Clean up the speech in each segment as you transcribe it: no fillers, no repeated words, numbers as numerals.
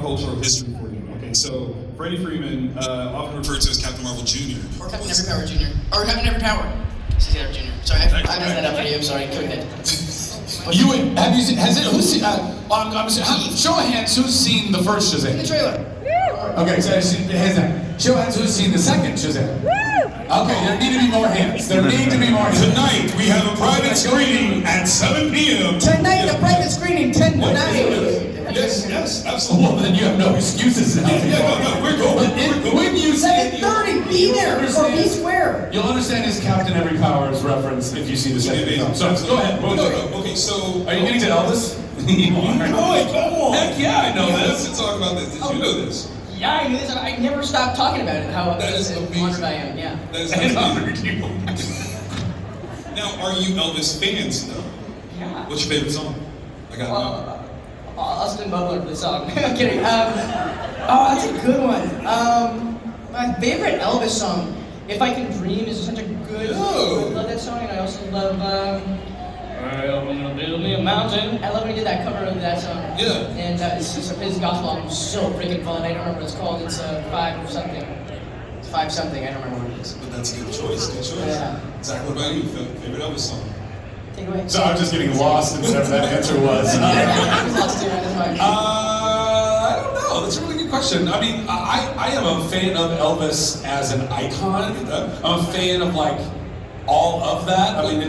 cultural history for you. Okay, so Freddie Freeman, often referred to as Captain Marvel Jr. Or Captain Every Power Jr. Or Captain Every Power. Shazam Jr. Sorry, I messed that up for you. I'm sorry. Go ahead. Have you seen? Has it? Who's seen? Show of hands. Who's seen the first Shazam? In the trailer. Okay, so hands down. Show of hands. Who's seen the second Shazam? Okay, there need to be more hands. There need to be more hands. Tonight we have a private screening at 7 p.m. Tonight, a private screening. Tonight. Yes, absolutely. Well, then you have no excuses now. No, we're going. When you say it, 7:30, be there or be square. You'll understand his Captain Every Power's reference if you see the second film. So go ahead. Okay, so Are you getting to Elvis? Boy, come on. Heck yeah, I know this. Let's talk about this. Did you know this? Yeah, I knew this. I never stopped talking about it. How That is amazing. honored I am. Yeah. That is amazing. Now, are you Elvis fans though? Yeah. What's your favorite song? I got to know. Austin Butler for the song. I'm kidding. That's a good one. My favorite Elvis song, "If I Can Dream," is such a good. Oh. I love that song, and I also love. I'm gonna build me a mountain. I love when he did that cover of that song. Yeah. And it's just, his gospel album is so freaking fun. I don't remember what it's called. It's 5 something. It's 5 something. I don't remember what it is. But that's a good choice. Good choice. Yeah. Zach, what about you? Favorite Elvis song? Take it away. So I'm just getting lost in whatever that answer was. I was lost too, that's fine. I don't know. That's a really good question. I mean, I am a fan of Elvis as an icon. I'm a fan of like all of that. I mean,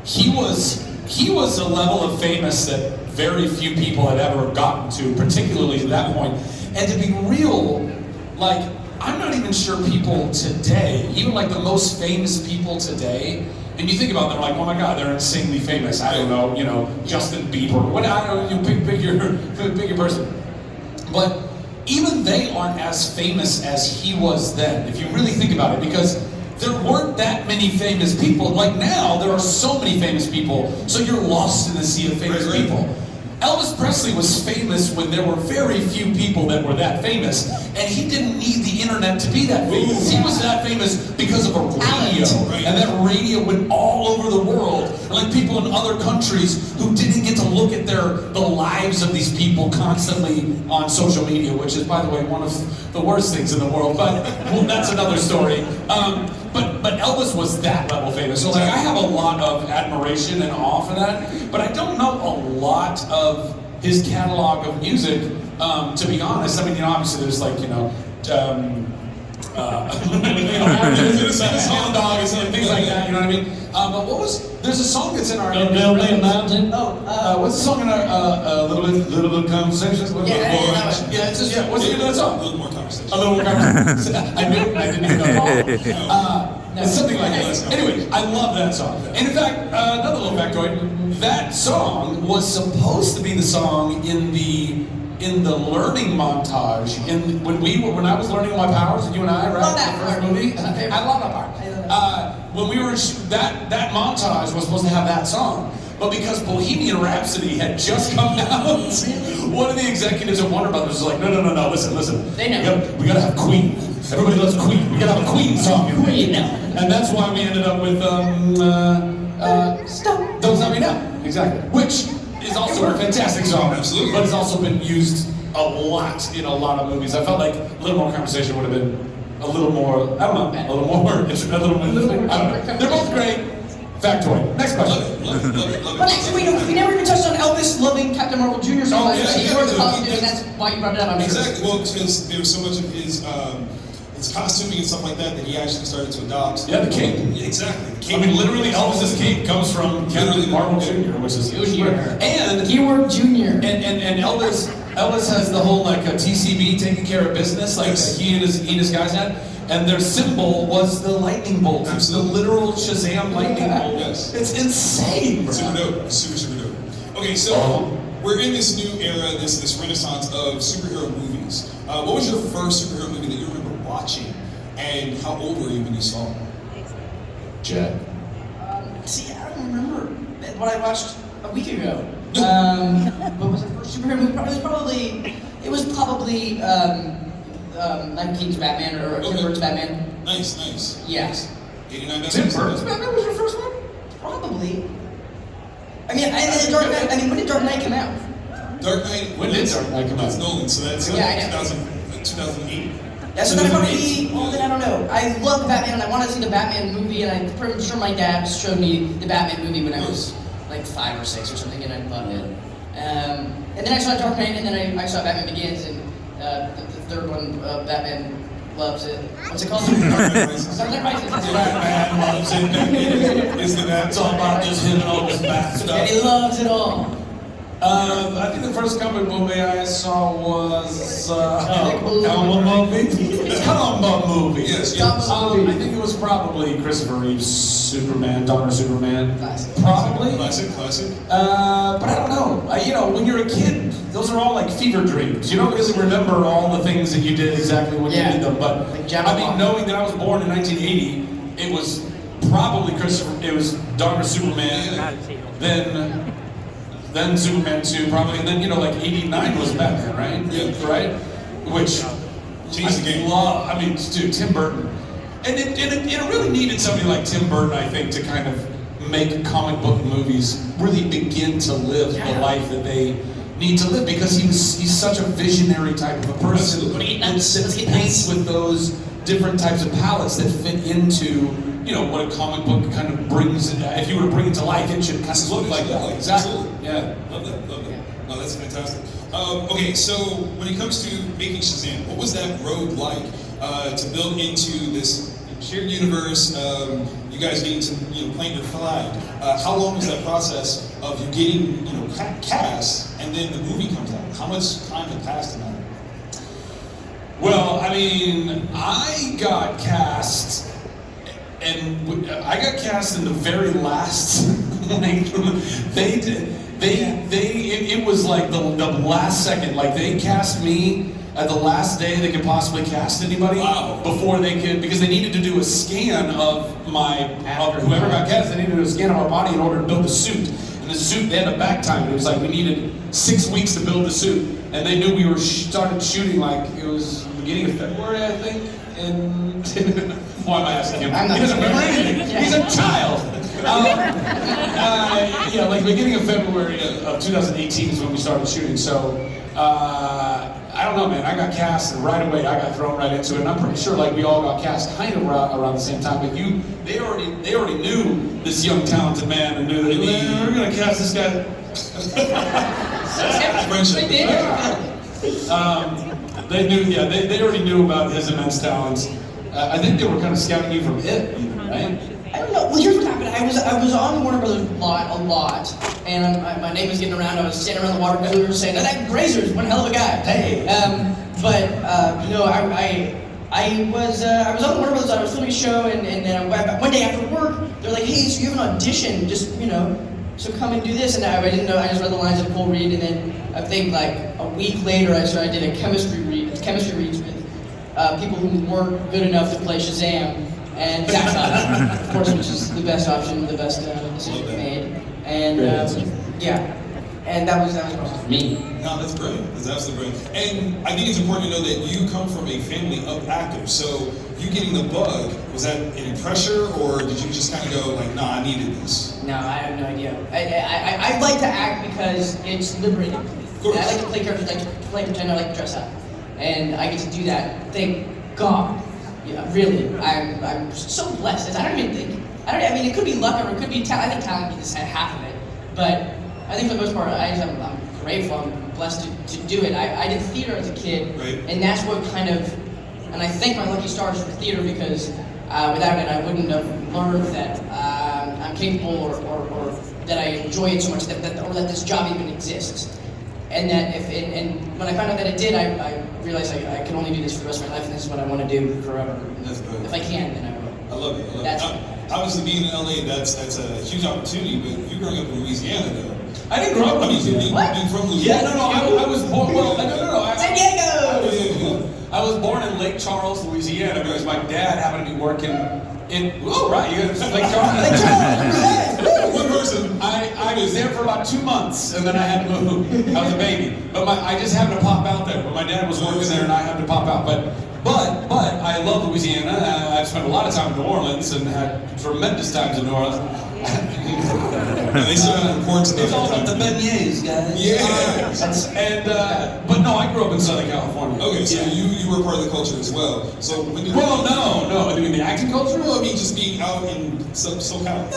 he was a level of famous that very few people had ever gotten to, particularly at that point. And to be real, like, I'm not even sure people today, even like the most famous people today, and you think about them like, oh my God, they're insanely famous. I don't know, Justin Bieber. What I don't know, you pick your person. But even they aren't as famous as he was then, if you really think about it, because there weren't that many famous people. Like now, there are so many famous people, so you're lost in the sea of famous people. Elvis Presley was famous when there were very few people that were that famous, and he didn't need the internet to be that famous. He was that famous because of a radio, and that radio went all over the world. And like people in other countries who didn't get to look at the lives of these people constantly on social media, which is, by the way, one of the worst things in the world. But well, that's another story. But Elvis was that level famous. So like I have a lot of admiration and awe for that, but I don't know a lot of his catalog of music, to be honest. I mean, obviously there's like, Song Dog and things like that, you know what I mean? But there's a song that's in our... Build me a mountain. what's the song in our, little bit of conversations? What's the name of that song? A little more conversation. A little more conversation. I didn't even know. It's something like that. Anyway, I love that song. And in fact, another little factoid, that song was supposed to be the song in the learning montage when I was learning my powers, and you and I, right? Love that first part. movie. I love that part. When we were that montage was supposed to have that song. But because Bohemian Rhapsody had just come out, one of the executives at Warner Brothers was like, no, listen. They know. We gotta have Queen. Everybody loves Queen. We gotta have a Queen song. Queen. And that's why we ended up with Don't Stop Me Now. Exactly. Which is also a fantastic song. Absolutely. But it's also been used a lot in a lot of movies. I felt like a little more conversation would have been a little more, I don't know, a little more, I don't know. They're both great. Factoid. Next question. Love it. But actually, we never even touched on Elvis loving Captain Marvel Jr. so much. You were the costume, and that's why you brought it up. I'm Exactly. Well, because there was so much of his costuming and stuff like that he actually started to adopt. Yeah, the cape. Exactly. The cape. I mean, literally, Elvis's cape comes from Captain Marvel Jr., which is Junior. And keyword Junior. And Elvis has the whole like a TCB, taking care of business, like yes. he and his guys had. And their symbol was the lightning bolt. It's the literal Shazam lightning bolt. Yes. It's insane, bro. Super dope. Super dope. Okay, so we're in this new era, this renaissance of superhero movies. What was your first superhero movie that you remember watching, and how old were you when you saw it? Jet. See, I don't remember what I watched a week ago. What was the first superhero movie? It was probably Night King's Batman or Tim Burton's Batman. Nice. Yes. 89 Batman. Tim Burton's Batman was your first one? Probably. I mean, when did Dark Knight come out? Dark Knight. When did Dark Knight come out? That's Nolan, so that's Yeah, I know. 2008. Yeah, so then well, then I don't know. I love Batman, and I wanted to see the Batman movie, and I'm pretty sure my dad showed me the Batman movie when I was like 5 or 6 or something, and I loved it. And then I saw Dark Knight, and then I saw Batman Begins, and the third one, Batman Loves It. What's it called? Dark Knight Rises. Dark Knight Rises. That's right. Batman loves it. Batman is the Batman. It's all about just him and all this bat stuff. And he loves it all. I think the first comic movie I saw was Comic movie. Yes, I think it was probably Christopher Reeve's Superman, Dawn of Superman. Classic. Probably. Classic. But I don't know. You know, when you're a kid, those are all like fever dreams. You don't really remember all the things that you did exactly when you did them. But Like I mean, knowing that I was born in 1980, it was probably It was Dawn of Superman. Then Superman 2, probably, and then, you know, like 89 was Batman, right? Yeah. Right? Which, Changed the game. I mean, dude, Tim Burton. And it really needed somebody like Tim Burton, I think, to kind of make comic book movies really begin to live the life that they need to live, because he's such a visionary type of a person. Absolutely. And paints with those different types of palettes that fit into, you know, what a comic book kind of brings. If you were to bring it to life, it should kind of look like that. Exactly. Yeah. Love that. No, that's fantastic. Okay, so when it comes to making Shazam, what was that road like to build into this shared universe? You guys getting to plant your flag. How long was that process of you getting cast and then the movie comes out? How much time had passed in that? Well, I mean, I got cast. And I got cast in the very last. It was like the last second. Like they cast me at the last day they could possibly cast anybody. Wow. Before they could, because they needed to do a scan of whoever got cast. They needed to do a scan of my body in order to build the suit. And the suit, they had a back time. It was like we needed 6 weeks to build the suit, and they knew we were started shooting like it was the beginning of February, I think. And why am I asking him? He doesn't remember anything. He's a child. Yeah, like beginning of February of 2018 is when we started shooting. So I don't know, man. I got cast, and right away I got thrown right into it. And I'm pretty sure like we all got cast kind of around the same time. But they already knew this young talented man and knew that we're gonna cast this guy. Friendship. They did. They knew, yeah, they already knew about his immense talents. I think they were kind of scouting you from it, even, right? I don't know. Well, here's what happened. I was on the Warner Brothers lot a lot, and my name was getting around. I was standing around the water cooler saying, "That Grazer's one hell of a guy." Hey. No, I was on the Warner Brothers. I was filming a show, and one day after work, they're like, "Hey, so you have an audition? Just so come and do this." And I didn't know. I just read the lines of Cole Reed, and then I think like a week later, I did a chemistry reads with people who weren't good enough to play Shazam, and Zachary, of course, which is the best option, the best decision made. And and that was awesome. Me. No, that's brilliant. That's absolutely brilliant. And I think it's important to know that you come from a family of actors. So you getting the bug, was that any pressure, or did you just kind of go like, nah, I needed this? No, I have no idea. I like to act because it's liberating. And I like to play characters, I like to play pretend, I like to dress up. And I get to do that. Thank God. Yeah, really. I'm so blessed. I mean, it could be luck or it could be talent. I think talent is half of it. But I think for the most part, I'm grateful, I'm blessed to do it. I did theater as a kid, right. And that's what kind of, and I thank my lucky stars for theater because without it, I wouldn't have learned that I'm capable or that I enjoy it so much that this job even exists. And that and when I found out that it did, I realized I can only do this for the rest of my life, and this is what I want to do forever. That's brilliant. If I can, then I will. I love it. Obviously, being in LA, that's a huge opportunity. But you growing up in Louisiana, though. I didn't grow up in Louisiana. Being from Louisiana. Yeah, I was born. Well, no. San Diego. I was born in Lake Charles, Louisiana, because my dad happened to be working in. Oh, right, you got Lake Charles. Lake Charles. One person. I was there for about 2 months, and then I had to move. I was a baby, but I just happened to pop out there. But my dad was working there, and I happened to pop out. But I love Louisiana. I've spent a lot of time in New Orleans and had tremendous times in New Orleans. And they started reporting to It's all about the them. beignets, guys. Yeah. And but no, I grew up in Southern California. Okay, so Yeah. you were part of the culture as well. So when did Well, no. I mean, the acting culture? Well, I mean, just being out in SoCal.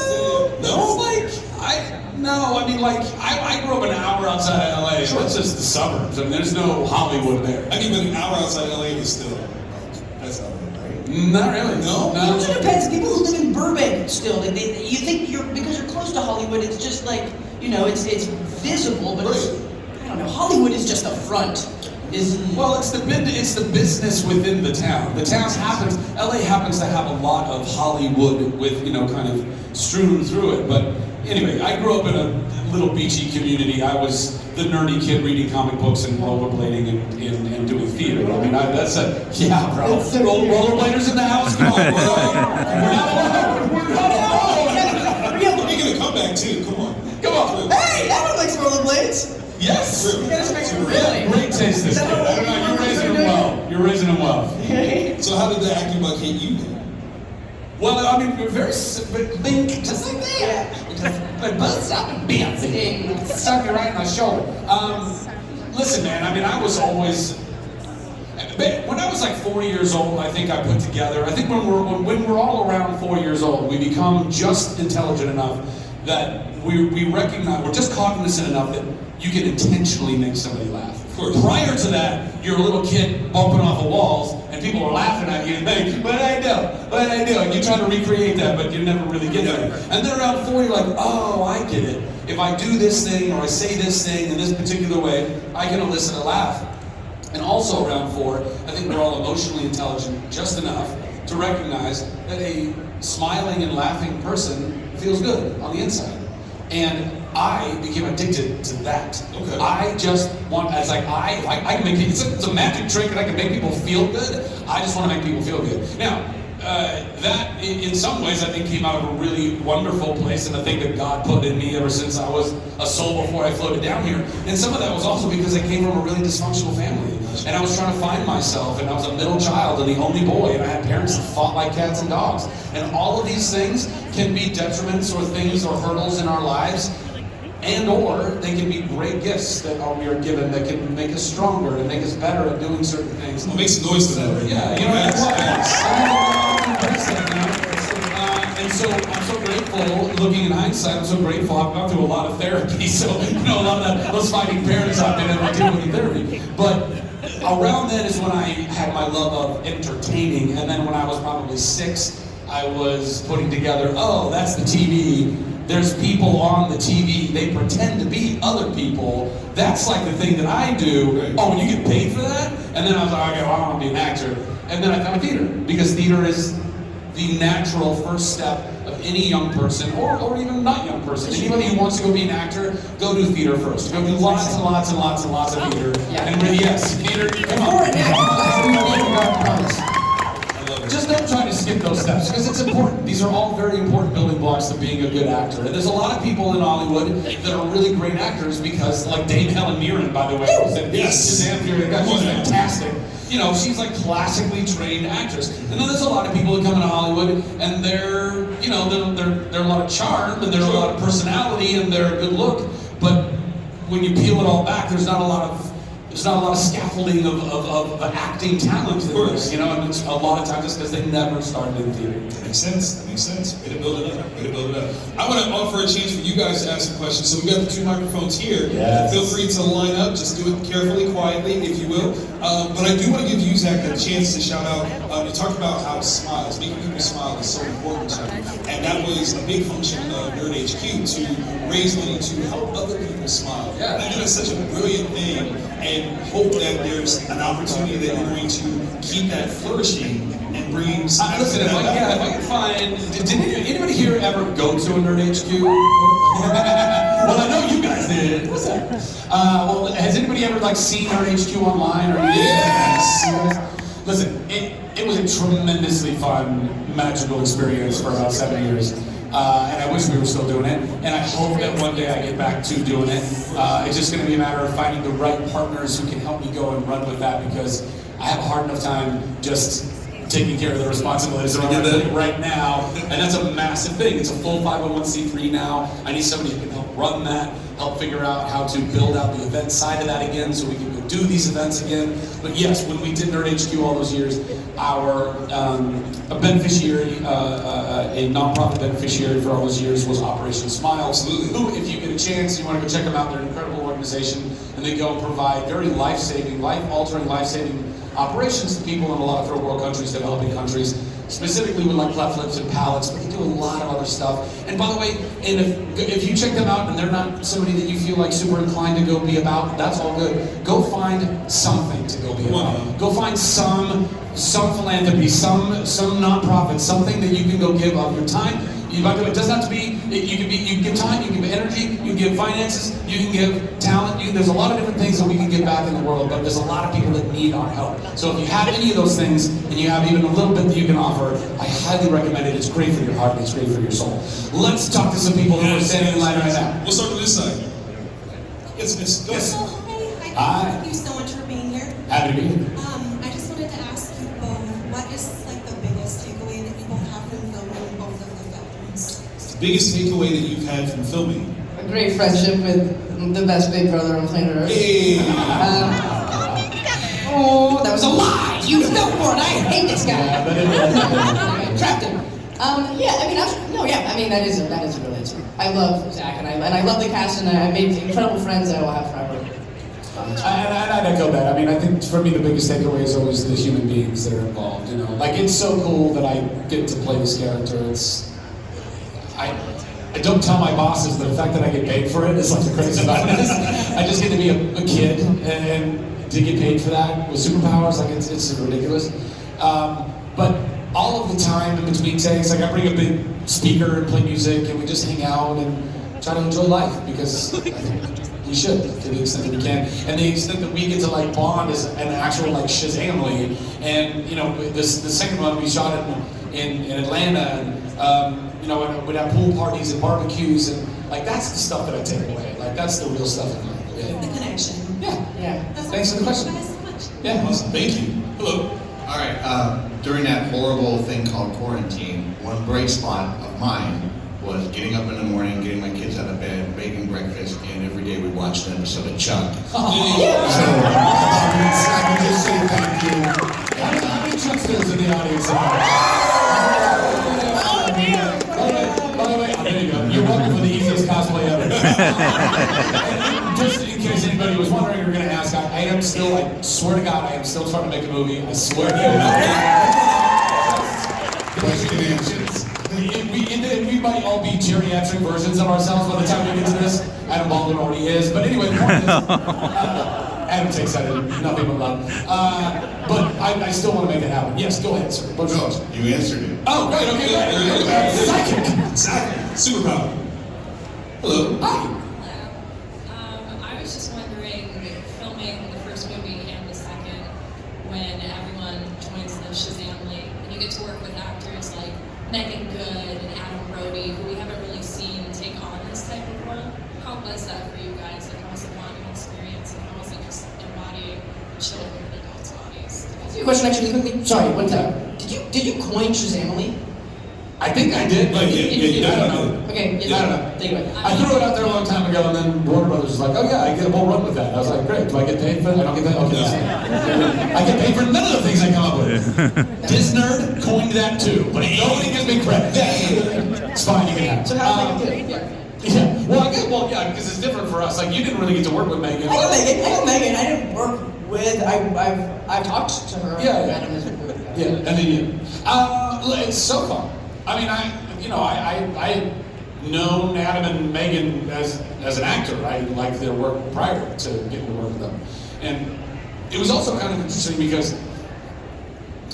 I mean, like, I grew up an hour outside of LA. Sure. It's just the suburbs. I mean, there's no Hollywood there. I mean, but an hour outside LA is still, that's LA, right? Not really. No? It also depends. People who live in Burbank still, you think because you're close to Hollywood, it's just like, it's visible, but I don't know. Hollywood is just a front. Well, it's the business within the town. The town LA happens to have a lot of Hollywood with, kind of strewn through it. But anyway, I grew up in a little beachy community. I was the nerdy kid reading comic books and rollerblading and doing theater. I mean, yeah, bro. Rollerbladers in the house? Come on, bro. We're not alone. We're not alone. You're making a comeback too, come on. Come on. Hey, everyone likes rollerblades. Yes. Really? Great taste, this kid. I don't know. You're raising him well. You're raising him well. So how did the acting bug hit you then? Well, I mean, we're very just like that. But both stop and bam, stuck you right in the shoulder. Listen, man. I mean, I was always. When I was like 4 years old, I think I put together. I think when we're all around 4 years old, we become just intelligent enough that we recognize, we're just cognizant enough that you can intentionally make somebody laugh. Of course. Prior to that, you're a little kid bumping off the walls, and people are laughing at you and think, what did I do? And you try to recreate that, but you never really get there. And then around 4, you're like, oh, I get it. If I do this thing, or I say this thing in this particular way, I can elicit a laugh. And also around 4, I think we're all emotionally intelligent just enough to recognize that a smiling and laughing person feels good on the inside. And I became addicted to that. Okay. I just want, if I can make it, it's a magic trick and I can make people feel good. I just want to make people feel good. Now, that in some ways I think came out of a really wonderful place, and a thing that God put in me ever since I was a soul before I floated down here. And some of that was also because I came from a really dysfunctional family. And I was trying to find myself, and I was a middle child and the only boy, and I had parents that fought like cats and dogs. And all of these things can be detriments or things or hurdles in our lives, and or they can be great gifts that we are given that can make us stronger and make us better at doing certain things. Well, make some noise for that. Right? Yeah, and so I'm so grateful, looking in hindsight, I'm so grateful I've gone through a lot of therapy, so a lot of those fighting parents I've been able to deal with in therapy. But around then is when I had my love of entertaining, and then when I was probably 6, I was putting together, oh, that's the TV. There's people on the TV, they pretend to be other people. That's like the thing that I do. Oh, and you get paid for that? And then I was like, okay, well, I want to be an actor. And then I found theater, because theater is the natural first step of any young person, or even not young person. Anybody who wants to go be an actor, go do theater first. Go do lots and lots and lots and lots of theater. And really, yes, theater, come on. Just don't try to skip those steps, because it's important. These are all very important building blocks to being a good actor. And there's a lot of people in Hollywood that are really great actors because, like Dame Helen Mirren, by the way, who's in Shazam, she's fantastic. She's like classically trained actress. And then there's a lot of people that come into Hollywood and they're a lot of charm and they're a lot of personality and they're a good look. But when you peel it all back, there's not a lot of scaffolding of acting talent. Of course. And it's a lot of times it's because they never started in theater. That makes sense. Way to build it up. I want to offer a chance for you guys to ask some questions. So we've got the 2 microphones here. Yes. Feel free to line up. Just do it carefully, quietly, if you will. But I do want to give you, Zach, a chance to shout out. You talked about how smiles, making people smile is so important to you. And that was a big function of Nerd HQ, to raise money to help other people smile. Yeah. And I think that's such a brilliant thing, and hope that there's an opportunity that you're going to keep that flourishing and bring some. Listen, if I can find, did anybody here ever go to a Nerd HQ? Well, I know you guys did. What's that? Well, has anybody ever seen Nerd HQ online? Or Yes. Listen, it was a tremendously fun, magical experience for about 7 years. And I wish we were still doing it. And I hope that one day I get back to doing it. It's just going to be a matter of finding the right partners who can help me go and run with that, because I have a hard enough time just taking care of the responsibilities that are on it right now, and that's a massive thing. It's a full 501c3 now. I need somebody who can help run that, help figure out how to build out the event side of that again so we can go do these events again. But yes, when we did Nerd HQ all those years, our a beneficiary, a nonprofit beneficiary for all those years was Operation Smile, who, if you get a chance, you want to go check them out, they're an incredible organization, and they go and provide very life-saving, life-altering, life-saving operations to people in a lot of third world countries, developing countries, specifically with like cleft lips and palates, but they do a lot of other stuff. And by the way, and if you check them out and they're not somebody that you feel like super inclined to go be about, that's all good. Go find something to go be about. Go find some philanthropy, some nonprofit, something that you can go give of your time. It doesn't have to be. You can give time, you can give energy, you can give finances, you can give talent. There's a lot of different things that we can give back in the world, but there's a lot of people that need our help. So if you have any of those things, and you have even a little bit that you can offer, I highly recommend it. It's great for your heart, and it's great for your soul. Let's talk to some people who are standing in line right now. We'll start with this side. Yes, miss. Go ahead. Hi. Thank you so much for being here. Happy to be here. I just wanted to ask you both, what is like the biggest takeaway that you both have from filming both of the films? Biggest takeaway that you've had from filming? A great friendship with the best big brother on planet Earth. Hey. Oh, that was a lie! You fell for it! I hate this guy! Trapped him. That is really true. I love Zach, and I love the cast, and I made incredible friends that I will have forever. And I'd echo that. I mean, I think for me the biggest takeaway is always the human beings that are involved. You know, like it's so cool that I get to play this character. I don't tell my bosses, but the fact that I get paid for it is like the crazy about this. I just get to be a kid and to get paid for that with superpowers, like it's ridiculous. But all of the time in between takes, like I bring a big speaker and play music, and we just hang out and try to enjoy life because I think we should to the extent that we can, and the extent that we get to like bond as an actual like Shazamily. And you know, the second one we shot it in Atlanta, and you know, we'd have pool parties and barbecues, and like that's the stuff that I take away. Like that's the real stuff in life. Yeah. The connection. Yeah. That's Thanks for the question. Thank you guys so much. Yeah. Awesome. Thank you. Hello. All right, during that horrible thing called quarantine, one bright spot of mine was getting up in the morning, getting my kids out of bed, making breakfast, and every day we watched an episode of Chuck. So, I can just say thank you. How many Chucksters in the audience? By the way, there you go. You're welcome for the easiest cosplay ever. Just in case anybody was wondering or going to ask, I am still, I swear to God, I am still trying to make a movie. I swear to you. We might all be geriatric versions of ourselves by the time we get to this. Adam Baldwin already is. But anyway, the point is, Adam's excited, nothing but love. But I still want to make it happen. Yes, go ahead, sir. What's yours? You answered it. Oh, great, okay, great. Psychic. Zachary. Superpower. Hello. Hi. I was just wondering, filming the first movie and the second, when everyone joins the Shazamily, and you get to work with actors like Megan Good and Adam Brody, who we haven't really seen take on this type of role. How was that for you guys? Like, how was it bonding experience, and how was it just embodying children and adults' bodies? Your question actually quickly. Sorry, one time. Did you coin Shazamily? I think I did. Like, Yeah, I don't know. Okay, I don't know. Think about it. I threw it out there a long time ago, and then Warner Brothers was like, "Oh yeah, we'll run with that." I was like, "Great. Do I get paid for that? I don't get paid. Okay, I get paid for none of the things I come up with." Disnerd coined that too, but nobody gives me credit. It's fine. You can have it. So how's Megan Good? Yeah. Well, yeah, because it's different for us. Like, you didn't really get to work with Megan. I know Megan. I didn't work with. I've talked to her. Yeah. Adam is good. Yeah, and then you. It's so fun. I mean, I known Adam and Megan as an actor. I liked their work prior to getting to work with them, and it was also kind of interesting because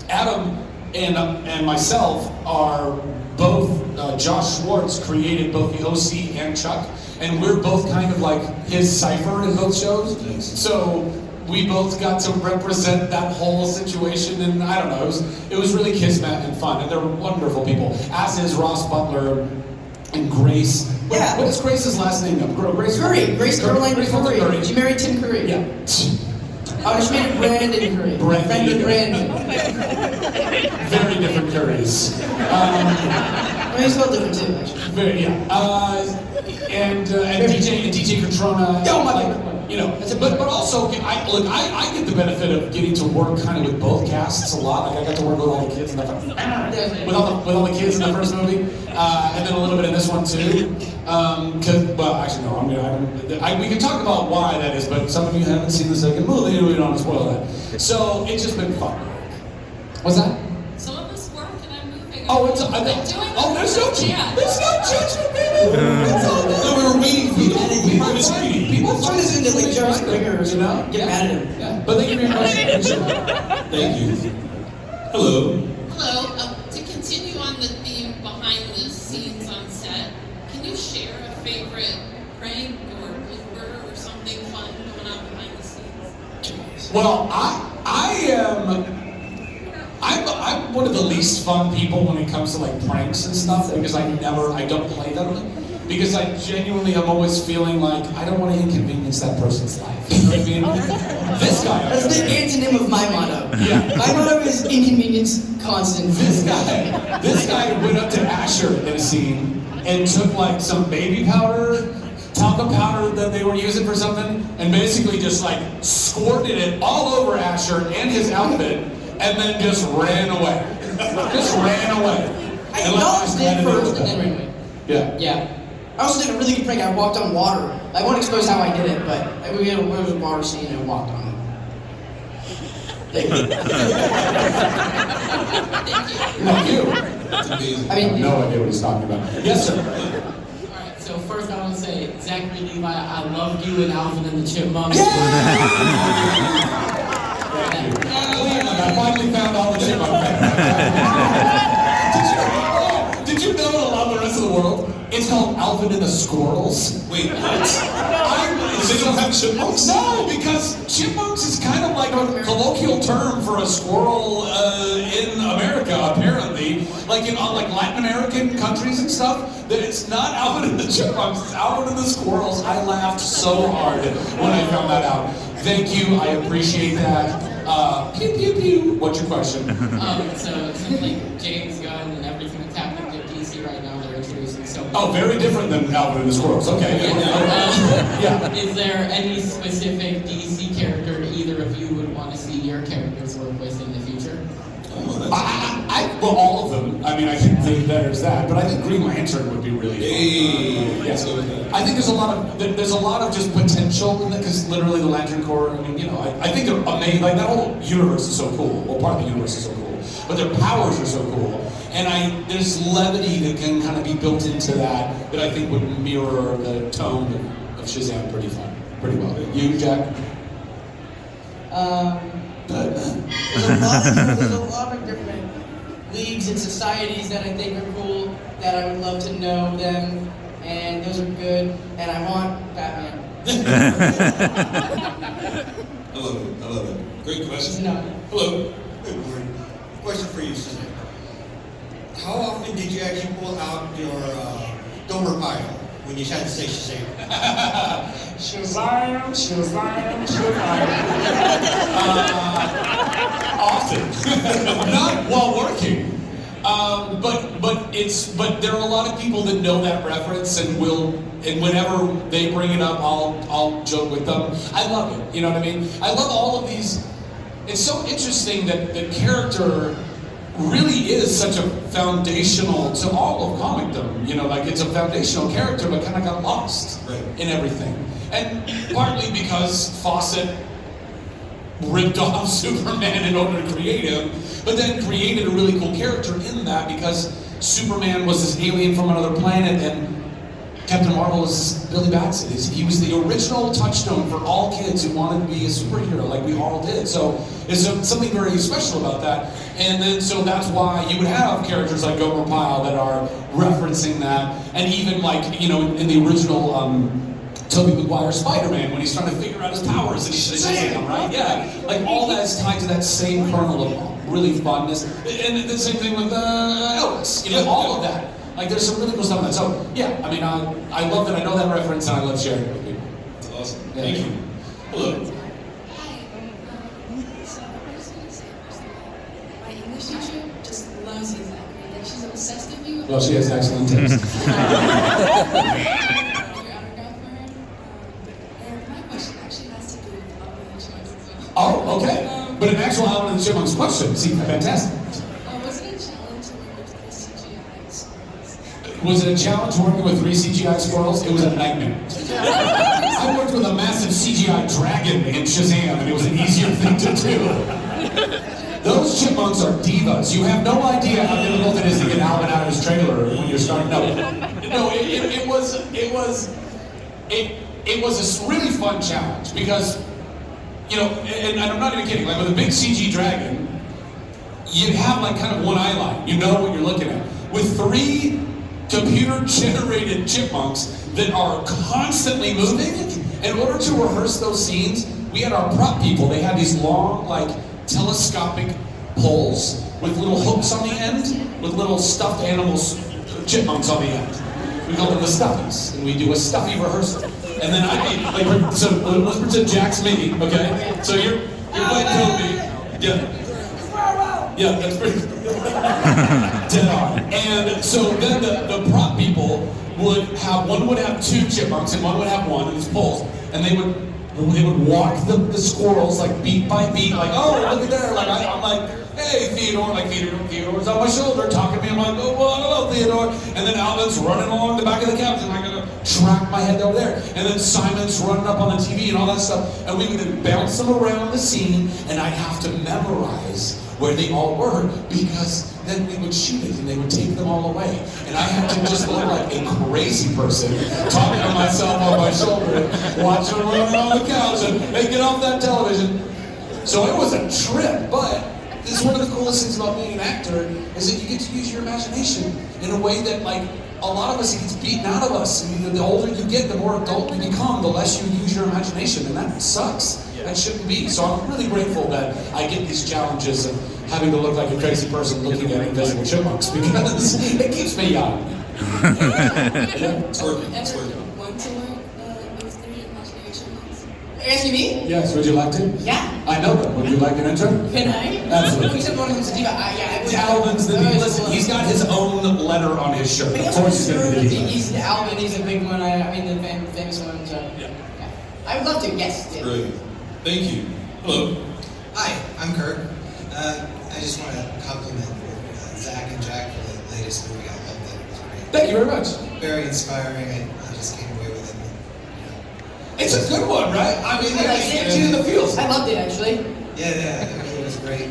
Adam and myself are both. Josh Schwartz created both the OC and Chuck, and we're both kind of like his cipher in both shows. So we both got to represent that whole situation, and I don't know, it was really kismet and fun, and they're wonderful people. As is Ross Butler and Grace. Yeah. What is Grace's last name? Grace Carew. Grace Caroline Carew. Curry. She married Tim Curry. Yeah. I just made a Brandon curry. Brandon. Friend of Brandon. Very different curries. I mean, it's a little different too, actually. Very, yeah. And DJ Katrona. Oh, my like, God. you know, but also, I get the benefit of getting to work kind of with both casts a lot. Like I got to work with all the kids in the with all the kids in the first movie, and then a little bit in this one too. Well, actually no. We can talk about why that is, but some of you haven't seen the second movie, and we don't want to spoil that. So it's just been fun. What's that? Some of us work and I'm moving. Oh, it's there's no Yeah. there's no judgment, baby. It's all good. No, we were waiting for you. People fighting. People Turn this into like Jerry Springer or something. Get mad at him. Yeah. But thank you very much. Thank you. Hello. Hello. To continue on the theme behind the scenes on set, can you share a favorite prank or blooper or something fun going on behind the scenes? Well, I'm one of the least fun people when it comes to like pranks and stuff because I don't play them. Because I genuinely am always feeling like I don't want to inconvenience that person's life. You know what I mean? This guy. That's the antonym of my motto. Yeah. My motto is inconvenience constant. This guy went up to Asher in a scene and took like some baby powder, talcum powder that they were using for something, and basically just like squirted it all over Asher and his outfit, and then just ran away. Just ran away. I And let acknowledged Asher it have first with and then that. ran away. Yeah. Yeah. I also did a really good prank. I walked on water. I won't expose how I did it, but we had a water scene and I walked on it. Thank you. No, you. That's amazing. I I have mean, no idea what he's talking about. Yes, sir. Alright, so first I want to say, Zachary, Levi, I love you and Alvin and the Chipmunks. Thank you. I finally found all the chipmunk fans. Did you know to love the rest of the world? It's called Alvin and the Squirrels. Wait, what? They don't have chipmunks? No, because chipmunks is kind of like a colloquial term for a squirrel in America, apparently. Like in like Latin American countries and stuff, that it's not Alvin and the Chipmunks, it's Alvin and the Squirrels. I laughed so hard when I found that out. Thank you, I appreciate that. Pew, pew, pew. What's your question? So like James Gunn and everything that's happening at DC right now, they're introducing so. Oh, very different than Alvin and the Squirrels. Okay. Yeah. Is there any specific DC character either of you would want to see your characters work with in the future? Well, all of them. I mean, I think there's that, but I think Green Lantern would be really fun. Hey, let's go with that. I think there's a lot of just potential in that because literally the Lantern Corps. I mean, you know, I think they're amazing. Like that whole universe is so cool. Well, part of the universe is so cool, but their powers are so cool, and there's levity that can kind of be built into that I think would mirror the tone of Shazam pretty well. You, Jack? There's a lot of different leagues and societies that I think are cool, that I would love to know them, and those are good, and I want Batman. I love it. Great question. No. Hello. Good morning. Question for you, Shazam. How often did you actually pull out your Domer pile when you tried to say Shazam? Shazam. Often, not while working. But there are a lot of people that know that reference and whenever they bring it up, I'll joke with them. I love it. You know what I mean? I love all of these. It's so interesting that the character really is such a foundational to all of comicdom. You know, like it's a foundational character, but kind of got lost in everything. And partly because Fawcett ripped off Superman in order to create him, but then created a really cool character in that because Superman was this alien from another planet and Captain Marvel was Billy Batson. He was the original touchstone for all kids who wanted to be a superhero, like we all did. So there's something very special about that. And then so that's why you would have characters like Gomer Pyle that are referencing that, and even like, you know, in the original Tobey Maguire Spider-Man when he's trying to figure out his powers and he's Shazam, right? Yeah, like all that is tied to that same kernel of really funness. And the same thing with Elvis, you know, all of that. Like there's some really cool stuff in that. So yeah, I mean, I love that I know that reference and I love sharing it with people. That's awesome. Yeah. Thank you. Hello. Hi. Well, she has excellent taste. Your autograph for her. And my question actually has to do with Alvin and the Chipmunks as well. Oh, okay. But an actual Alvin and the Chipmunks question. See, fantastic. Was it a challenge to work with the CGI squirrels? Was it a challenge working with 3 CGI squirrels? It was a nightmare. I worked with a massive CGI dragon in Shazam, and it was an easier thing to do. Those chipmunks are divas. You have no idea how difficult it is to get Alvin out of his trailer when you're starting. It was a really fun challenge because, you know, and I'm not even kidding. Like with a big CG dragon, you have like kind of one eye line. You know what you're looking at. With 3 computer-generated chipmunks that are constantly moving, in order to rehearse those scenes, we had our prop people. They had these long, like, telescopic poles with little hooks on the end, with little stuffed animals, chipmunks on the end. We call them the stuffies, and we do a stuffy rehearsal. And then so let's pretend Jack's me, okay? So you're playing Toby. Yeah, that's pretty dead on. And so then the prop people one would have 2 chipmunks and one would have 1 of these poles, and they would walk the squirrels like beat by beat, like, oh, look at there, like I'm like, hey, Theodore, like Theodore's on my shoulder talking to me, I'm like, oh, well, hello, Theodore, and then Alvin's running along the back of the couch, and I'm gonna track my head over there, and then Simon's running up on the TV and all that stuff, and we would bounce them around the scene, and I'd have to memorize where they all were, because then we would shoot it and they would take them all away. And I had to just look like a crazy person, talking to myself on my shoulder, watching them running on the couch, and hey, get off that television. So it was a trip, but this is one of the coolest things about being an actor, is that you get to use your imagination in a way that, like, a lot of us, it gets beaten out of us. I mean, the older you get, the more adult you become, the less you use your imagination, and that sucks. That shouldn't be. So I'm really grateful that I get these challenges of having to look like a crazy person looking at invisible chipmunks, because it keeps me young. It's working. It's Ever working. want to work with 3 imaginary chipmunks? Are you asking me? Yes, would you like to? Yeah. I know them. Would you like an intro? Can I? Absolutely. You said one of them's a diva. Yeah, It's Alvin's the diva. Listen, he's got his own letter on his shirt. Of course he's going to be the diva. He's Alvin, he's a big one. I mean, the famous one. So. Yeah. I would love to, yes. Great. Thank you. Hello. Hi, I'm Kurt. I just want to compliment Zach and Jack for the latest movie. I loved it. It was great. Thank you very much. Very inspiring. I just came away with it. You know. It's a good one, right? I mean, it's in the feels. I loved it, actually. Yeah, it was great.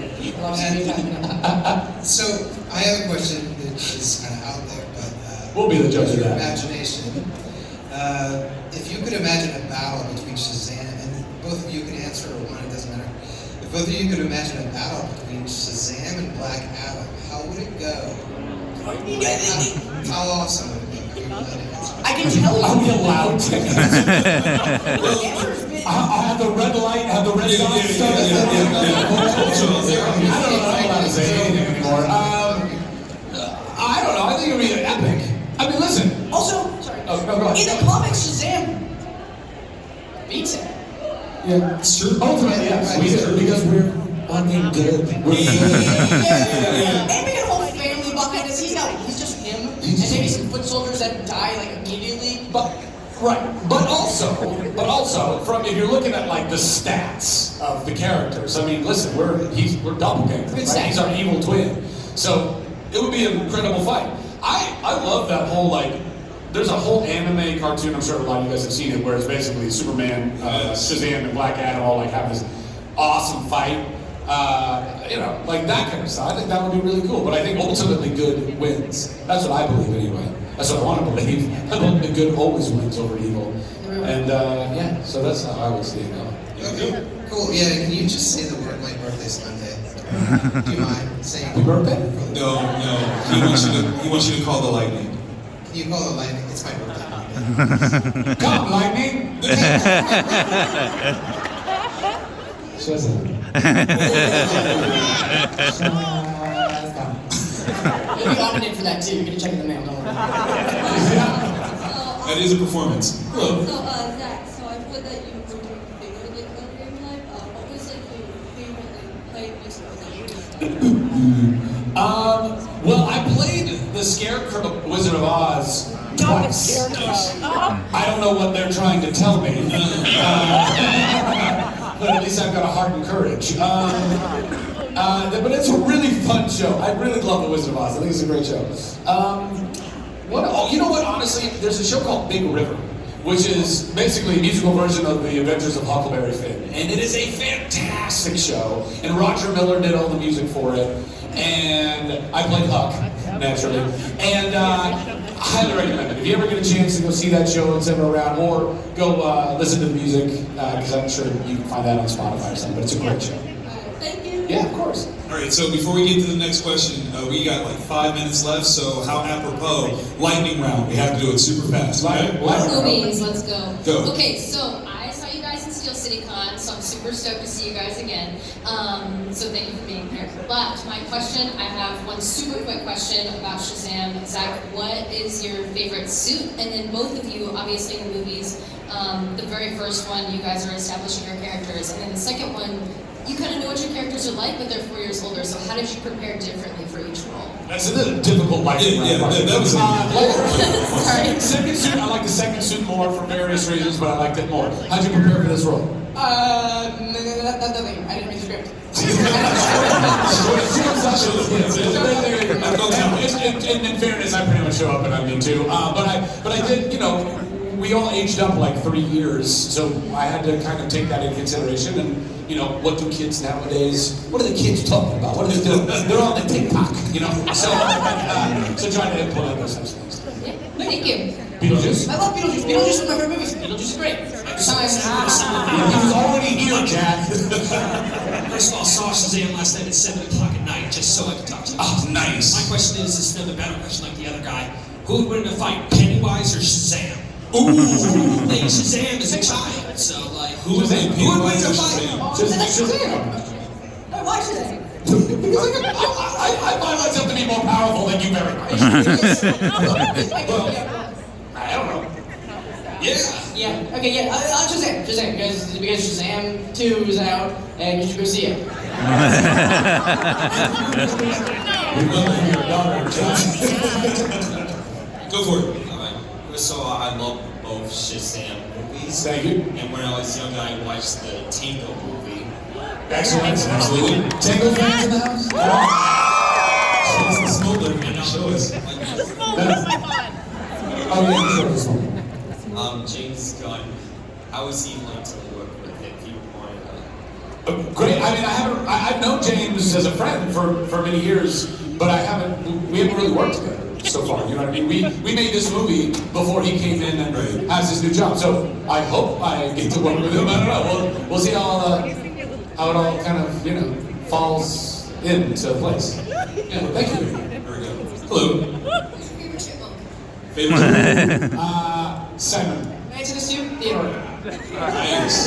So I have a question that is kind of out there, but We'll be the judge of your that. imagination. If you could imagine a battle between Shazam, and both of you can answer or one, it doesn't matter. If both of you could imagine a battle between Shazam and Black Adam, how would it go? How awesome would it be? I can tell you. Are we allowed to? I'll have the red light, have the red dot stuff. I don't know how to say anything anymore. I don't know. I think it would be epic. I mean, listen. Also, sorry. Oh, no, go ahead. In the comics, Shazam beats him. Yeah, it's true. Ultimately, yes, we do, because we're fucking good. And we got a whole family behind us. He's just him. And maybe some foot soldiers that die like immediately. But also, from if you're looking at like the stats of the characters, I mean, listen, we're doppelgangers, right? He's our evil twin. So it would be an incredible fight. I love that whole like. There's a whole anime cartoon, I'm sure a lot of you guys have seen it, where it's basically Superman, Shazam, and Black Adam all like have this awesome fight. You know, like that kind of stuff. I think that would be really cool. But I think ultimately good wins. That's what I believe anyway. That's what I want to believe. I believe the good always wins over evil. And yeah, so that's how I would see it going. Okay, cool. Yeah, can you just say the word? My birthday's Monday. Do you mind saying? Happy birthday? No. He wants you to call the lightning. Can you call it lightning? It's my birthday Monday. Come, lightning! Shazam. You'll be audited for that too. You're gonna check in the mail. Don't worry. That is a performance. Hello. So, Zach, so I put that you were doing figurative letter in life. What was like your favorite like play musical that you did? Well, I played the the Scarecrow Wizard of Oz twice. I don't know what they're trying to tell me. But at least I've got a heart and courage. But it's a really fun show. I really love The Wizard of Oz. I think it's a great show. You know what, honestly, there's a show called Big River, which is basically a musical version of The Adventures of Huckleberry Finn. And it is a fantastic show. And Roger Miller did all the music for it. And I played Huck, naturally. And I highly recommend it. If you ever get a chance to go see that show, it's ever around, or go listen to the music, because I'm sure you can find that on Spotify or something, but it's a great show. Thank you. Yeah, of course. All right, so before we get to the next question, we got like 5 minutes left, so how apropos, lightning round. We have to do it super fast, right? Movies, let's go. Go. Okay, so I saw you guys in Steel City Con, so I'm super stoked to see you guys again. So thank you for being here. But my question, I have one super quick question about Shazam. Zach, what is your favorite suit? And then both of you, obviously in the movies, the very first one, you guys are establishing your characters. And then the second one, you kind of know what your characters are like, but they're 4 years older. So how did you prepare differently for each role? That's a difficult lightning round. That was Sorry. Second suit, I like the second suit more for various reasons, but I liked it more. How'd you prepare for this role? Nothing. I didn't read the script. And in fairness, I pretty much show up and I mean too. But I did, we all aged up like 3 years, so I had to kind of take that into consideration. And what do kids nowadays? What are the kids talking about? What are they doing? They're on the TikTok, So trying to implement those types of things. Yeah. Thank you. Beetlejuice? I love Beetlejuice. Beetlejuice is my favorite movie. Beetlejuice is great. He was already here, Jack. First of all, I saw Shazam last night at 7 o'clock at night, just so I could talk to you. Oh, nice. My question is another battle question like the other guy. Who would win in a fight, Pennywise or Shazam? Ooh. Shazam is a child, so like... Who would win, Pennywise or Shazam? I watched it. I find myself to be more powerful than you very much. Well, I don't know. Yeah. Okay. Yeah. Shazam. Because Shazam 2 is out, and you should go see it. Go for it. Alright. So I love both Shazam movies. Thank you. And when I was younger, I watched the Tango movie. Excellent. Absolutely. Tango fans in the house? It's the smoke and show us. Oh, yeah, sure, this one. James Gunn. How was he like to work with if you wanted Great. I mean, I've known James as a friend for many years, but we haven't really worked together so far. You know what I mean? We made this movie before he came in and has his new job. So I hope I get to work with him. I don't know. We'll see how it all kind of falls into place. Yeah. Thank you. There we go. Hello. Favorite chipmunk? Favorite Simon. Answer this to you, Theodore. Nice.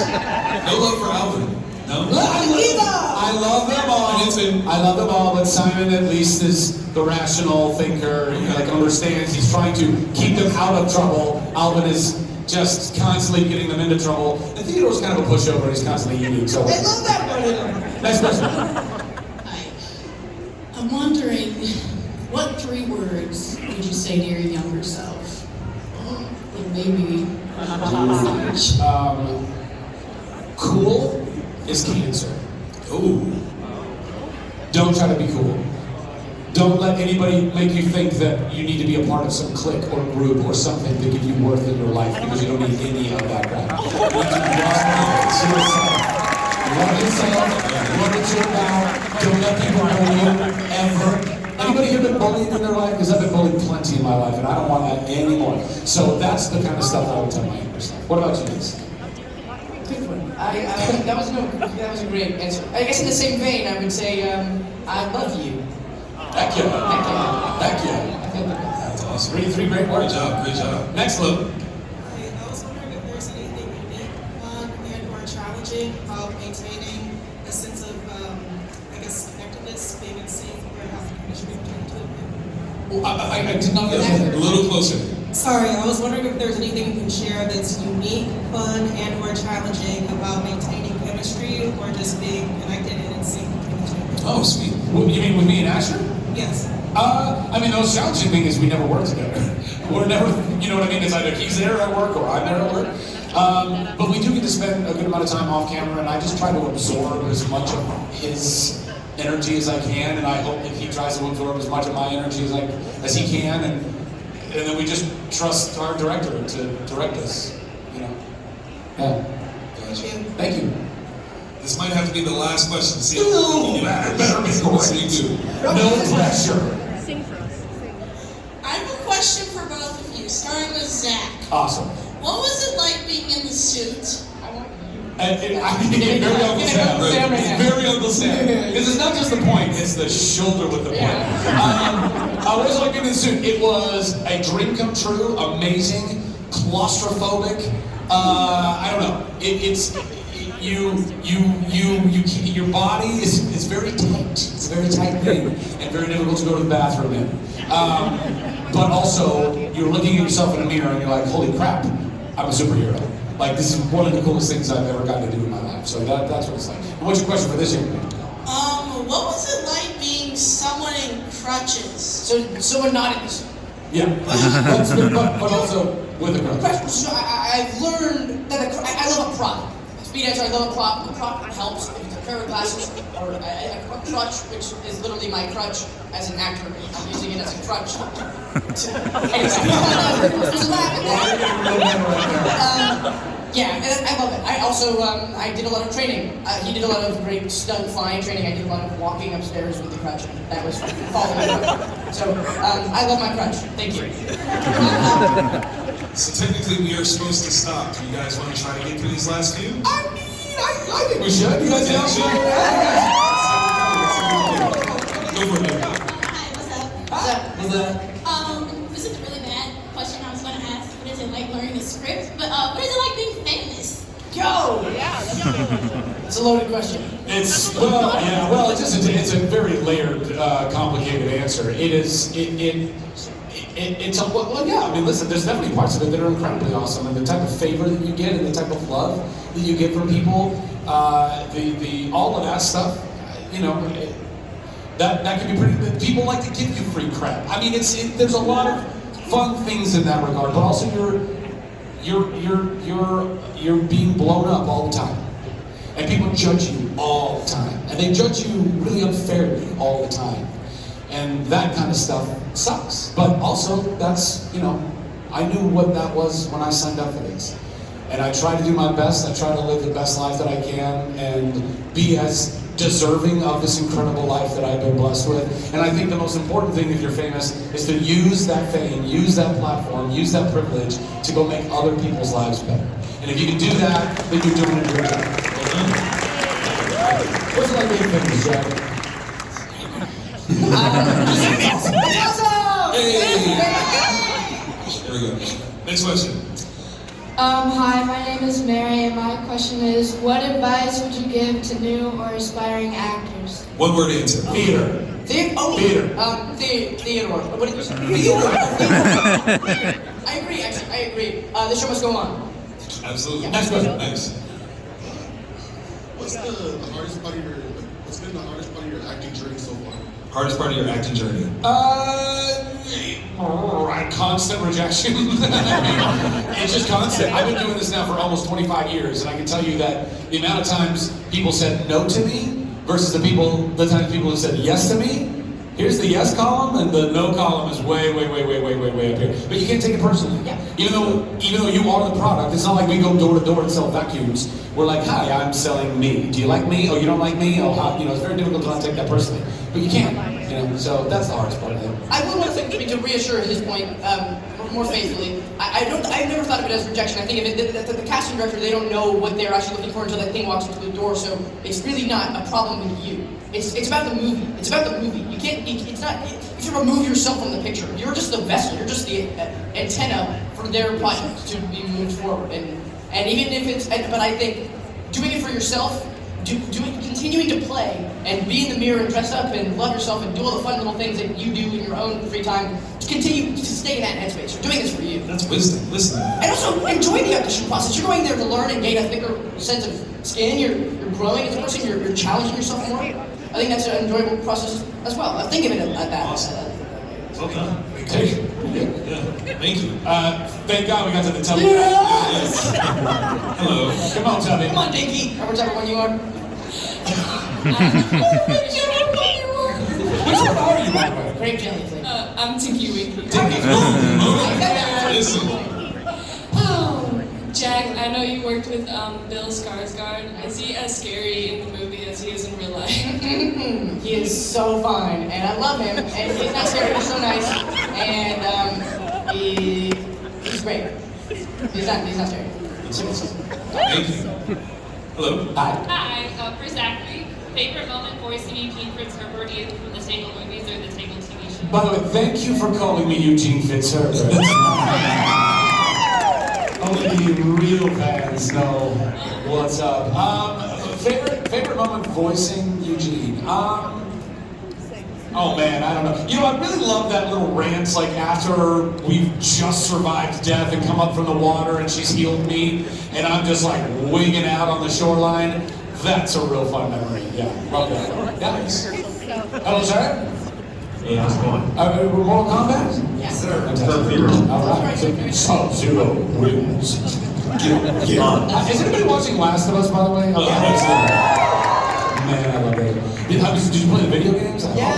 No love for Alvin. No? I love them all. I love them all, but Simon at least is the rational thinker. He understands. He's trying to keep them out of trouble. Alvin is just constantly getting them into trouble. And Theodore's kind of a pushover. He's constantly eating. So I love that one. next question. I'm wondering, what 3 words would you say to your younger self? And maybe cool is cancer. Ooh. Don't try to be cool. Don't let anybody make you think that you need to be a part of some clique or group or something to give you worth in your life, because you don't need any of that crap. Love yourself. Love what you're about. Don't let people bully you ever. Anybody here been bullied in their life? Because I've been bullied plenty in my life, and I don't want that anymore. So that's the kind of stuff I would tell my younger self. What about you guys? That was a great answer. I guess in the same vein, I would say, I love you. Heck yeah. That's awesome. Three great words. Good job. Next, Luke. I was wondering if there's anything unique and/or challenging about maintaining a sense of, connectedness, being in sync, or having chemistry between the two of you. I did not get that. A little closer. Sorry, I was wondering if there's anything you can share that's unique, fun, and/or challenging about maintaining chemistry, or just being connected and in sync between the two. Oh, sweet. You mean with me and Asher? Yes. I mean, the most challenging thing is we never work together. We're never, you know what I mean? It's either he's there at work or I'm there at work. But we do get to spend a good amount of time off camera, and I just try to absorb as much of his energy as I can, and I hope that he tries to absorb as much of my energy as he can, and then we just trust our director to direct us. You know. Yeah. Gotcha. Thank you. This might have to be the last question. See, better be No pressure. Sing for us. I have a question for both of you, starting with Zach. Awesome. What was it like being in the suit? Very Uncle Sam. Very Uncle Sam. Because it's not just the point, it's the shoulder with the point. I was like in the suit. It was a dream come true, amazing, claustrophobic. I don't know. Your body is very tight. It's a very tight thing and very difficult to go to the bathroom in. But also, you're looking at yourself in a mirror and you're like, holy crap, I'm a superhero. Like, this is one of the coolest things I've ever gotten to do in my life. So that's what it's like. And what's your question for this young man? What was it like being someone in crutches? So someone not in the suit. Yeah, but also with a crutch. So I've learned that I love a prop. Speed answer, I love a prop. A prop helps. If it's a pair of glasses or a crutch, which is literally my crutch as an actor. I'm using it as a crutch. Yeah, and I love it. I also, I did a lot of training. He did a lot of great stunt flying training. I did a lot of walking upstairs with the crutch. That was following up. So, I love my crutch. Thank you. So technically we are supposed to stop. Do you guys want to try to get through these last few? I think we should. You guys know? Go for it. Hi, what's up? What's up? This is a really bad question I was going to ask. What is it like learning the script? But what is it like being famous? Go! It's a loaded question. It's it's a very layered, complicated answer. It's a yeah. I mean, listen, there's definitely parts of it that are incredibly awesome, and the type of favor that you get, and the type of love that you get from people, the all of that stuff, you know, that can be pretty. People like to give you free crap. I mean, there's a lot of fun things in that regard, but also you're being blown up all the time. And people judge you all the time. And they judge you really unfairly all the time. And that kind of stuff sucks. But also, that's, you know, I knew what that was when I signed up for this. And I try to do my best. I try to live the best life that I can and be as deserving of this incredible life that I've been blessed with. And I think the most important thing if you're famous is to use that fame, use that platform, use that privilege to go make other people's lives better. And if you can do that, then you're doing a great job. What's it like being famous, Jack? There we go. Next question. Hi, my name is Mary, and my question is, what advice would you give to new or aspiring actors? One word answer. Theater. Theater. Theodore. What did you say? Theodore. I agree, actually, I agree. The show must go on. Absolutely. Yeah. Next question. Nice. What's been the hardest part of your acting journey so far? Hardest part of your acting journey? Constant rejection. It's just constant. I've been doing this now for almost 25 years, and I can tell you that the amount of times people said no to me versus the times people have said yes to me. Here's the yes column, and the no column is way up here. But you can't take it personally. Yeah. Even though you are the product, it's not like we go door to door and sell vacuums. We're like, hi, I'm selling me. Do you like me? Oh, you don't like me? Oh, how? You know, it's very difficult to not take that personally. But you can. You know, so that's the hardest part of it. I will want to reassure his point more faithfully. I've never thought of it as rejection. I think of it the casting director, they don't know what they're actually looking for until that thing walks into the door. So it's really not a problem with you. It's about the movie. It's about the movie. You can't. It's not. You should remove yourself from the picture. You're just the vessel. You're just the antenna for their project to be moved forward. And even if it's. But I think doing it for yourself, continuing to play and be in the mirror and dress up and love yourself and do all the fun little things that you do in your own free time, to continue to stay in that headspace. You're doing this for you. That's wisdom. Listen. And also enjoy the audition process. You're going there to learn and gain a thicker sense of skin. You're growing as a person. You're challenging yourself more. I think that's an enjoyable process as well. I think of it at that. Awesome. Well done. Take it. Yeah. Thank you. Thank God we got to the Tubby. Yes. Hello. Come on, Tubby. Come on, Dinky. Or whichever one you are. Which one are you, by the way? Grape jelly flavor. I'm Tinky Winky. Listen. Oh, Jack, I know you worked with Bill Skarsgård. Is he as scary in the movie as he is in real life? He is so fun, and I love him. And he's not scary, he's so nice, and he's great. He's not scary. Thank you. Hello. Hi. Hi, for Zachary. Favorite moment voicing Eugene Fitzherbert either from the Tangled movies or the Tangled TV show? By the way, thank you for calling me Eugene Fitzherbert. Only the real fans know what's up. Favorite moment voicing Eugene. Oh man, I don't know. You know, I really love that little rant, like after we've just survived death and come up from the water and she's healed me, and I'm just like winging out on the shoreline. That's a real fun memory. Yeah, love that. Nice. Hello, sir. Hey, how's it going? Mortal Kombat? Yes, sir. All right. Sub-Zero wins. Is anybody watching Last of Us, by the way? Oh, man, I love it. Did you play the video games? Yeah.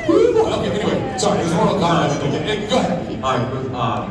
Okay, anyway, sorry, it was Mortal Kombat. Okay, go ahead. All right,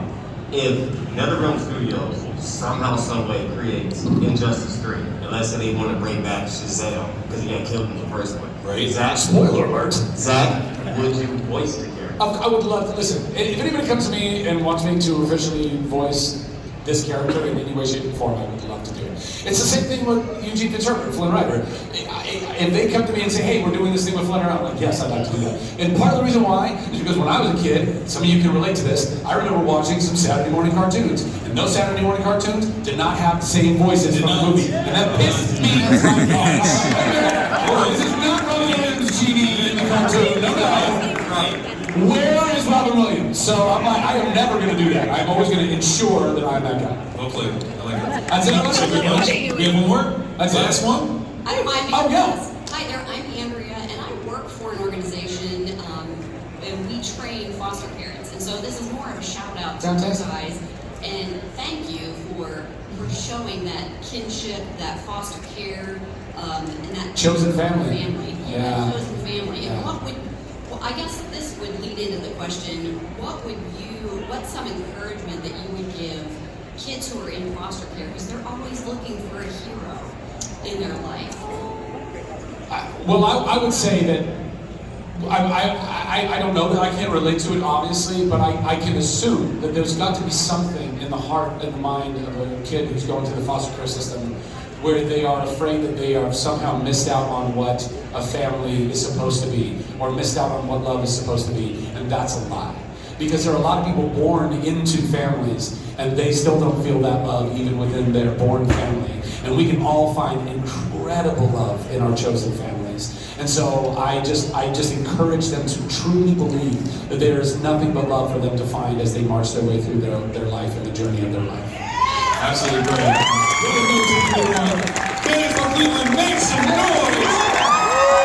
if NetherRealm Studios somehow, some way creates Injustice 3, and let's say they want to bring back Shazam because he got killed in the first one. Right. Zach, Spoiler alert. Zach, would you voice the character? I would love to listen. If anybody comes to me and wants me to officially voice this character in any way, shape, or form, I would love to do it. It's the same thing with Eugene Fitzherbert, Flynn Rider. If they come to me and say, hey, we're doing this thing with Flynn Rider, I'm like, yes, I'd like to do that. And part of the reason why is because when I was a kid, some of you can relate to this, I remember watching some Saturday morning cartoons. And those Saturday morning cartoons did not have the same voices from the movie. And that pissed me off. This is not Robin Williams, Genie in the cartoon. No. Right. Where is Robin Williams? So I'm like, I am never going to do that. I'm always going to ensure that I'm that guy. Well played. I like that. That's it. We have one more? That's Last it. one? I don't mind. Oh, yeah. Hi there, I'm Andrea, and I work for an organization, and we train foster parents. And so this is more of a shout out to you guys. And thank you for showing that kinship, that foster care, and that chosen family. Yeah. That chosen family. And what would, well, I guess this would lead into the question, what's some encouragement that you would give kids who are in foster care? Because they're always looking for a hero in their life. Well, I would say that I don't know that I can't relate to it, obviously, but I can assume that there's got to be something in the heart and the mind of a kid who's going through the foster care system where they are afraid that they are somehow missed out on what a family is supposed to be, or missed out on what love is supposed to be, and that's a lie. Because there are a lot of people born into families, and they still don't feel that love even within their born family. And we can all find incredible love in our chosen families. And so I just encourage them to truly believe that there is nothing but love for them to find as they march their way through their life and the journey of their life. Absolutely great. We're going to do it. Fans from Cleveland, make some noise!